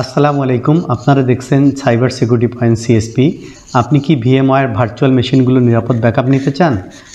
আসসালামু আলাইকুম। আপনারা দেখছেন সাইবার সিকিউরিটি পয়েন্ট সিএসপি। আপনি কি ভিএমওয়্যার ভার্চুয়াল মেশিনগুলো নিরাপদ ব্যাকআপ নিতে চান?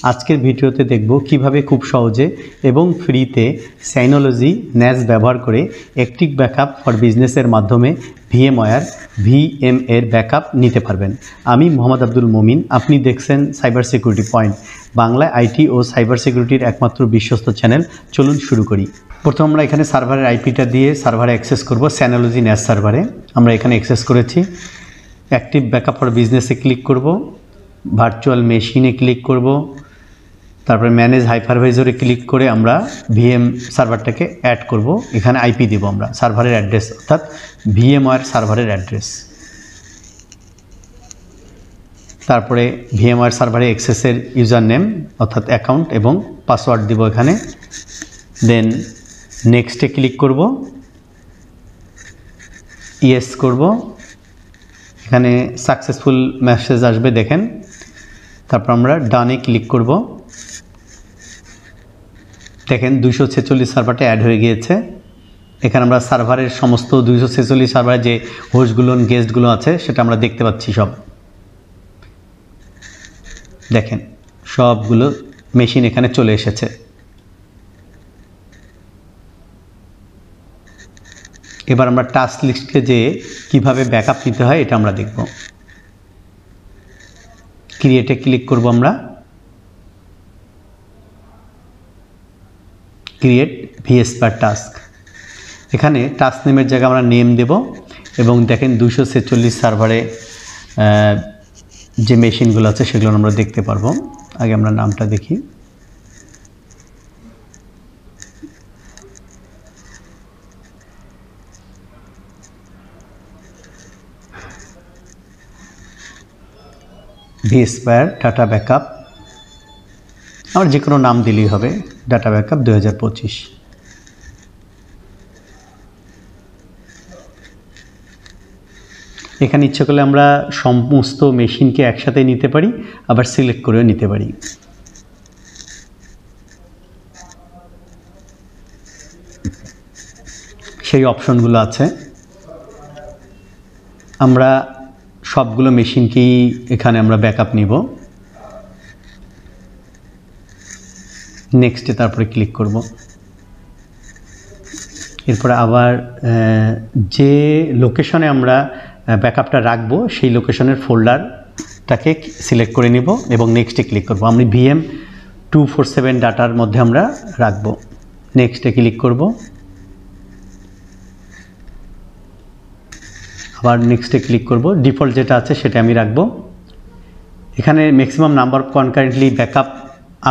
আজকের ভিডিওতে দেখব কিভাবে খুব সহজে এবং ফ্রিতে সাইনোলজি ন্যাস ব্যবহার করে অ্যাক্টিভ ব্যাকআপ ফর বিজনেসের মাধ্যমে ভিএমওয়্যার ভিএম এর ব্যাকআপ নিতে পারবেন। আমি মোহাম্মদ আব্দুল মমিন। আপনি দেখছেন সাইবার সিকিউরিটি পয়েন্ট, বাংলায় আইটি ও সাইবার সিকিউরিটির একমাত্র বিশ্বস্ত চ্যানেল। চলুন শুরু করি। প্রথম আমরা এখানে সার্ভারের আইপিটা দিয়ে সার্ভারে অ্যাক্সেস করব। সাইনোলজি ন্যাস সার্ভারে আমরা এখানে অ্যাক্সেস করেছি। অ্যাক্টিভ ব্যাকআপ ফর বিজনেসে ক্লিক করব, ভার্চুয়াল মেশিনে ক্লিক করব, তারপরে ম্যানেজ হাইপারভাইজারে ক্লিক করে আমরা ভিএম সার্ভারটাকে অ্যাড করব। এখানে আইপি দেব আমরা সার্ভারের অ্যাড্রেস, অর্থাৎ ভিএমওয়্যার সার্ভারের অ্যাড্রেস। তারপরে ভিএমওয়্যার সার্ভারে অ্যাক্সেসের ইউজার নেম অর্থাৎ অ্যাকাউন্ট এবং পাসওয়ার্ড দিব এখানে। দেন নেক্সটে ক্লিক করব, ইয়েস করব। এখানে সাকসেসফুল মেসেজ আসবে দেখেন। তারপর আমরা ডানে ক্লিক করব। দেখেন 246 সার্ভারটা অ্যাড হয়ে গিয়েছে। এখানে আমরা সার্ভারের সমস্ত 246 সার্ভারে যে হোস্টগুলো গেস্টগুলো আছে সেটা আমরা দেখতে পাচ্ছি সব। দেখেন সবগুলো মেশিন এখানে চলে এসেছে। এবার আমরা টাস্ক লিস্টে যে কিভাবে ব্যাকআপ নিতে হয় এটা আমরা দেখব। ক্রিয়েটে ক্লিক করব আমরা, ক্রিয়েট ভিএস পার টাস্ক। এখানে টাস্ক নেমের জায়গায় আমরা নেম দেব এবং দেখেন 246 সার্ভারে যে মেশিনগুলো আছে সেগুলো আমরা দেখতে পারবো। আগে আমরা নামটা দেখি। ভিএসপায়ার ডাটা ব্যাকআপ, আমার যে কোনো নাম দিলেই হবে। Data backup 2025। এখানে ইচ্ছে করলে আমরা সমস্ত মেশিনকে একসাথে নিতে পারি, আবার সিলেক্ট করেও নিতে পারি। সেই অপশনগুলো আছে। আমরা সবগুলো মেশিনকেই এখানে আমরা ব্যাকআপ নিব। নেক্সটে তারপরে ক্লিক করব। এরপরে আবার যে লোকেশনে আমরা ব্যাকআপটা রাখবো সেই লোকেশনের ফোল্ডারটাকে সিলেক্ট করে নিব এবং নেক্সটে ক্লিক করব। আমি ভিএম 247 ডাটার মধ্যে আমরা রাখবো। নেক্সটে ক্লিক করব। আবার নেক্সটে ক্লিক করব। ডিফল্ট যেটা আছে সেটা আমি রাখবো। এখানে maximum number of concurrently backup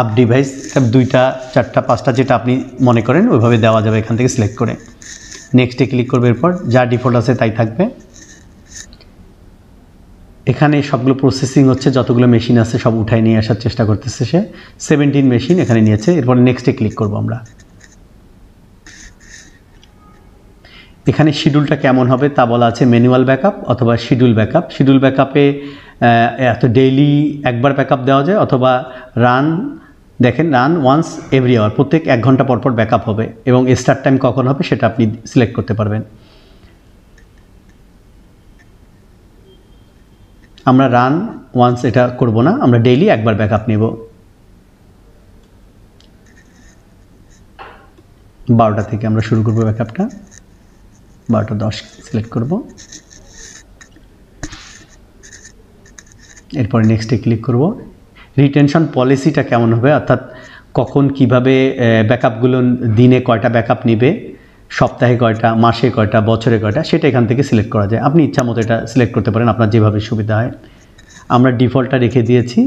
up device 2টা 4টা 5টা যেটা আপনি মনে করেন ওইভাবে দেওয়া যাবে এখান থেকে সিলেক্ট করে। নেক্সটে ক্লিক করবে। এরপর যা ডিফল্ট আছে তাই থাকবে। এখানে সবগুলো প্রসেসিং হচ্ছে, যতগুলো মেশিন আছে সব উঠায় নিয়ে আসার চেষ্টা করতেছে সে। 17 মেশিন এখানে নিয়েছে। এরপর নেক্সটে ক্লিক করব আমরা। এখানে শিডিউলটা কেমন হবে তা বলা আছে, ম্যানুয়াল ব্যাকআপ অথবা শিডিউল ব্যাকআপ। শিডিউল ব্যাকআপে এত ডেইলি একবার ব্যাকআপ দেওয়া যায়, অথবা রান, দেখেন রান ওয়ান্স এভরি আওয়ার, প্রত্যেক 1 ঘন্টা পর পর ব্যাকআপ হবে এবং স্টার্ট টাইম কখন হবে সেটা আপনি সিলেক্ট করতে পারবেন। আমরা রান ওয়ান্স এটা করব না, আমরা ডেইলি একবার ব্যাকআপ নেব। 12টা থেকে আমরা শুরু করব ব্যাকআপটা। 12:10 সিলেক্ট করব। এরপরে নেক্সটে ক্লিক করব। রিটেনশন পলিসিটা কেমন হবে, অর্থাৎ কখন কিভাবে ব্যাকআপগুলো, দিনে কয়টা ব্যাকআপ নেবে, সপ্তাহে কয়টা, মাসে কয়টা, বছরে কয়টা, সেটা এখান থেকে সিলেক্ট করা যায়। আপনি ইচ্ছা মতো এটা সিলেক্ট করতে পারেন, আপনার যেভাবে সুবিধা হয়। আমরা ডিফল্টটা রেখে দিয়েছি।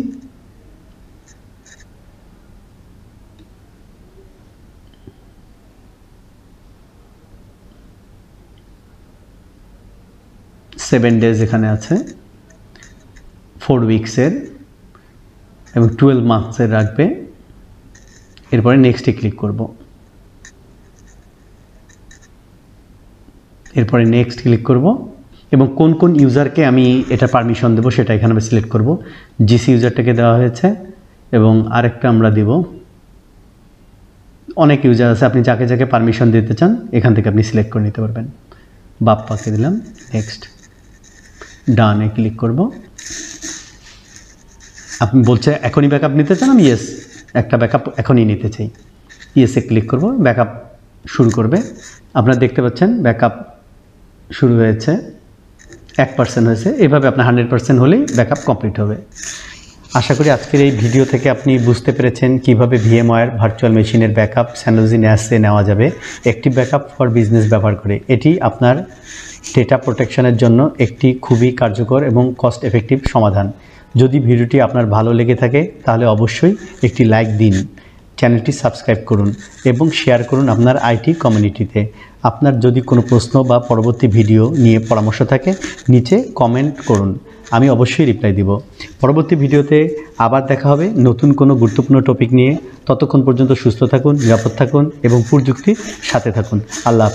সেভেন ডেজ এখানে আছে, 4 উইকসের এবং 12 মান্থসের রাখবে। এরপরে নেক্সটে ক্লিক করব। এরপরে নেক্সট ক্লিক করব এবং কোন কোন ইউজারকে আমি এটা পারমিশন দেবো সেটা এখানে আমি সিলেক্ট করব। জিসি ইউজারটাকে দেওয়া হয়েছে এবং আরেকটা আমরা দিব। অনেক ইউজার আছে, আপনি যাকে যাকে পারমিশন দিতে চান এখান থেকে আপনি সিলেক্ট করে নিতে পারবেন। বাপ পাকে দিলাম, নেক্সট, ডানে ক্লিক করব। আপনি বলছে এখনই ব্যাকআপ নিতে চান, আমি ইয়েস, একটা ব্যাকআপ এখনই নিতে চাই, ইয়েসে ক্লিক করব। ব্যাকআপ শুরু করবে। আপনারা দেখতে পাচ্ছেন ব্যাকআপ শুরু হয়েছে, 1% হয়েছে। এভাবে আপনার 100% হলেই ব্যাকআপ কমপ্লিট হবে। আশা করি আজকের এই ভিডিও থেকে আপনি বুঝতে পেরেছেন কিভাবে ভিএমওয়্যার ভার্চুয়াল মেশিনের ব্যাকআপ স্যানোজি ন্যাসে নেওয়া যাবে অ্যাক্টিভ ব্যাকআপ ফর বিজনেস ব্যবহার করে। এটি আপনার ডেটা প্রোটেকশনের জন্য একটি খুবই কার্যকর এবং কস্ট এফেক্টিভ সমাধান। যদি ভিডিওটি আপনার ভালো লেগে থাকে তাহলে অবশ্যই একটি লাইক দিন, চ্যানেলটি সাবস্ক্রাইব করুন এবং শেয়ার করুন আপনার আইটি কমিউনিটিতে। আপনার যদি কোনো প্রশ্ন বা পরবর্তী ভিডিও নিয়ে পরামর্শ থাকে নিচে কমেন্ট করুন, আমি অবশ্যই রিপ্লাই দিব। পরবর্তী ভিডিওতে আবার দেখা হবে নতুন কোনো গুরুত্বপূর্ণ টপিক নিয়ে। ততক্ষণ পর্যন্ত সুস্থ থাকুন, নিরাপদ থাকুন এবং প্রযুক্তির সাথে থাকুন। আল্লাহ।